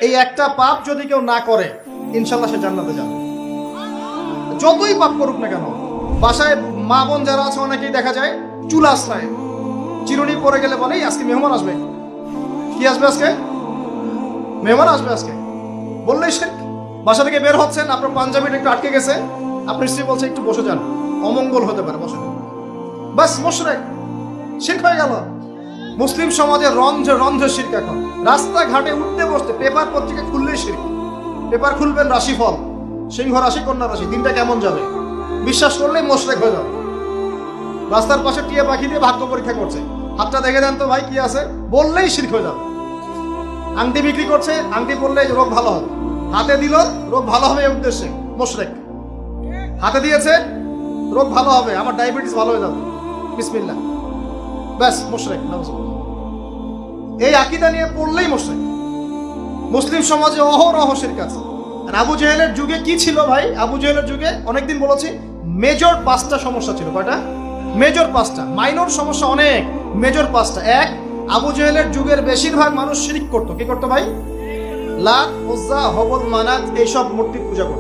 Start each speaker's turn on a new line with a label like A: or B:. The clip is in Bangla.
A: এই একটা পাপ যদি কেউ না করে ইনশাল্লাহ সে জান্নাতে যাবে, যতই পাপ করুক না কেন। বাসায় মা বোন যারা আছে অনেকেই দেখা যায় চুল আশ্রয় চিরুনি পরে গেলে বলে আজকে মেহমান আসবে। কি আসবে আজকে? মেহমান আসবে আজকে বললেই সে বাসা থেকে বের হচ্ছেন, আপনার পাঞ্জাবিটা একটু আটকে গেছে, আপনার স্ত্রী বলছে একটু বসে যান, অমঙ্গল হতে পারে, বসে বাস মুশরিক, শিরক হয়ে গেল। মুসলিম সমাজে রন্ধ্রে রন্ধ্রে শিরক। এখন রাস্তাঘাটে উঠতে বসতে পেপার পত্রিকা খুললেই শিরক। পেপার খুলবেন রাশিফল, সিংহ রাশি কন্যা রাশি, দিনটা কেমন যাবে বিশ্বাস করলেই মুশরিক হয়ে যাবে। রাস্তার পাশে টিয়া পাখি দিয়ে ভাগ্য পরীক্ষা করছে, হাতটা দেখে দেন তো ভাই কি আছে, বললেই শিরক হয়ে যাবে। আংটি বিক্রি করছে, আংটি পরলে রোগ ভালো হবে, হাতে দিল রোগ ভালো হবে এই উদ্দেশ্যে, মুশরিক। হাতে দিয়েছে রোগ ভালো হবে, আমার ডায়াবেটিস ভালো হয়ে যাবে, বিসমিল্লাহ, ব্যাস মুশরিক। এই আকীদা নিয়ে পড়লেই মুশরিক। মুসলিম সমাজে অহরহ শিরক আছে। আর আবু জেহেলের যুগে কি ছিল ভাই? আবু জেহেলের যুগে অনেকদিন বলেছি মেজর 5টা সমস্যা ছিল। কয়টা? মেজর 5টা, মাইনর সমস্যা অনেক, মেজর 5টা। এক, আবু জেহেলের যুগের বেশিরভাগ মানুষ শিরক করতো। কি করতো ভাই? লাত, উজ্জা, হবল, মানাত এইসব মূর্তি পূজা করতো।